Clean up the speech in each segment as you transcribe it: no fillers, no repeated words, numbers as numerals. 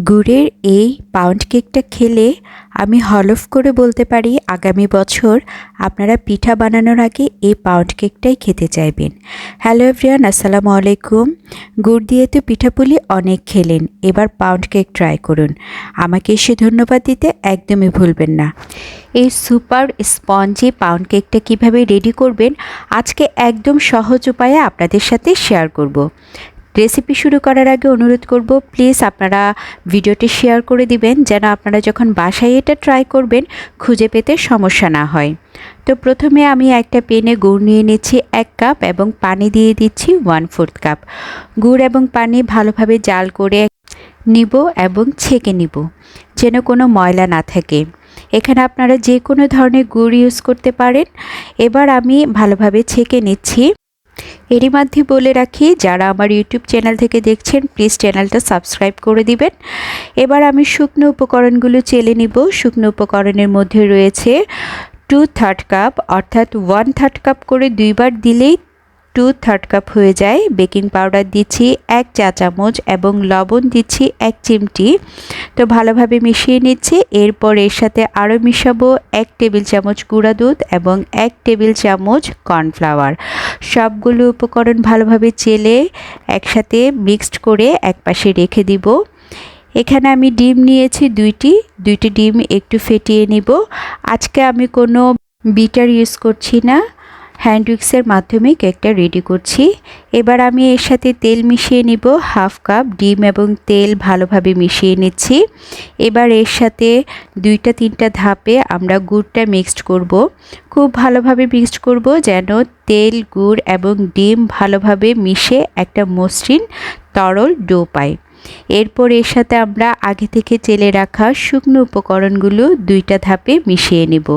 গুড়ের এই পাউন্ড কেকটা খেলে আমি হলফ করে বলতে পারি আগামী বছর আপনারা পিঠা বানানোর আগে এই পাউন্ড কেকটাই খেতে চাইবেন। হ্যালো এভরিওয়ান, আসসালামু আলাইকুম। গুড় দিয়ে তো পিঠাপুলি অনেক খেলেন, এবার পাউন্ড কেক ট্রাই করুন। আমাকে এসে ধন্যবাদ দিতে একদমই ভুলবেন না। এই সুপার স্পঞ্জি পাউন্ড কেকটা কীভাবে রেডি করবেন আজকে একদম সহজ উপায়ে আপনাদের সাথে শেয়ার করব। রেসিপি শুরু করার আগে অনুরোধ করব, প্লিজ আপনারা ভিডিওটি শেয়ার করে দিবেন যেন আপনারা যখন বাসায় এটা ট্রাই করবেন খুঁজে পেতে সমস্যা না হয়। তো প্রথমে আমি একটা পেনে গুড় নিয়ে নিচ্ছি 1 কাপ এবং পানি দিয়ে দিচ্ছি 1/4 কাপ। গুড় এবং পানি ভালোভাবে জাল করে নিব এবং ছেঁকে নিব যেন কোনো ময়লা না থাকে। এখানে আপনারা যে কোনো ধরনের গুড় ইউজ করতে পারেন। এবার আমি ভালোভাবে ছেঁকে নিচ্ছি। এরই মধ্যে বলে রাখি, যারা আমার ইউটিউব চ্যানেল থেকে দেখছেন প্লিজ চ্যানেলটা সাবস্ক্রাইব করে দিবেন। এবার আমি শুকনো উপকরণগুলো চেলে নিব। শুকনো উপকরণের মধ্যে রয়েছে 2/3 কাপ, অর্থাৎ 1/3 কাপ করে দুইবার দিলেই 2/3 কাপ হয়ে যায়। বেকিং পাউডার দিচ্ছি 1 চা চামচ এবং লবণ দিচ্ছি 1 চিমটি। তো ভালোভাবে মিশিয়ে নিচ্ছি। এরপর এর সাথে আরও মিশাবো 1 টেবিল চামচ গুঁড়া দুধ এবং 1 টেবিল চামচ কর্নফ্লাওয়ার। সবগুলো উপকরণ ভালোভাবে চেলে একসাথে মিক্সড করে একপাশে রেখে দিব। এখানে আমি ডিম নিয়েছি দুইটি ডিম একটু ফেটিয়ে নিব। আজকে আমি কোনো বিটার ইউজ করছি না, হ্যান্ড উইক্সের মাধ্যমে কেকটা রেডি করছি। এবার আমি এর সাথে তেল মিশিয়ে নিব 1/2 কাপ। ডিম এবং তেল ভালোভাবে মিশিয়ে নিচ্ছি। এবার এর সাথে 2-3টা ধাপে আমরা গুড়টা মিক্সড করব। খুব ভালোভাবে মিক্সড করব যেন তেল, গুড় এবং ডিম ভালোভাবে মিশে একটা মসৃণ তরল ডো পাই। এরপর এর সাথে আমরা আগে থেকে চেলে রাখা শুকনো উপকরণগুলো 2টা ধাপে মিশিয়ে নেব।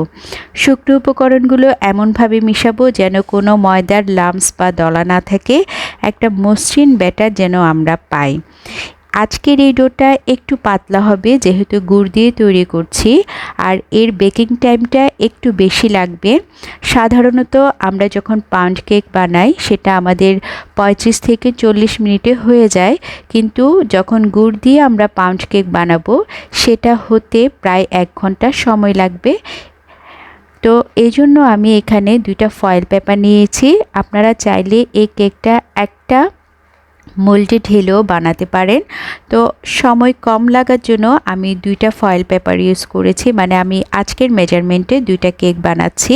শুকনো উপকরণগুলো এমনভাবে মিশাবো যেন কোনো ময়দার লাম্পস বা দলা না থাকে, একটা মসৃণ ব্যাটার যেন আমরা পাই। আজকের এই ডোটা একটু পাতলা হবে যেহেতু গুড় দিয়ে তৈরি করছি, আর এর বেকিং টাইমটা একটু বেশি লাগবে। সাধারণত আমরা যখন পাউন্ড কেক বানাই সেটা আমাদের 35 থেকে 40 মিনিটে হয়ে যায়, কিন্তু যখন গুড় দিয়ে আমরা পাউন্ড কেক বানাবো সেটা হতে প্রায় 1 ঘন্টা সময় লাগবে। তো এই জন্য আমি এখানে 2টা ফয়েল পেপার নিয়েছি। আপনারা চাইলে এই কেকটা একটা মোল্ডে ঢেলেও বানাতে পারেন। তো সময় কম লাগার জন্য আমি 2টা ফয়েল পেপার ইউজ করেছি, মানে আমি আজকের মেজারমেন্টে 2টা কেক বানাচ্ছি।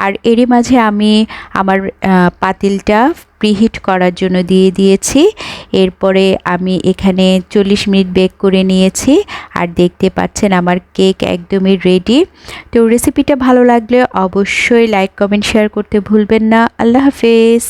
আর এরই মাঝে আমি আমার পাতিলটা প্রিহিট করার জন্য দিয়ে দিয়েছি। এরপরে আমি এখানে 40 মিনিট বেক করে নিয়েছি। আর দেখতে পাচ্ছেন আমার কেক একদমই রেডি। তো রেসিপিটা ভালো লাগলে অবশ্যই লাইক, কমেন্ট, শেয়ার করতে ভুলবেন না। আল্লাহ হাফেজ।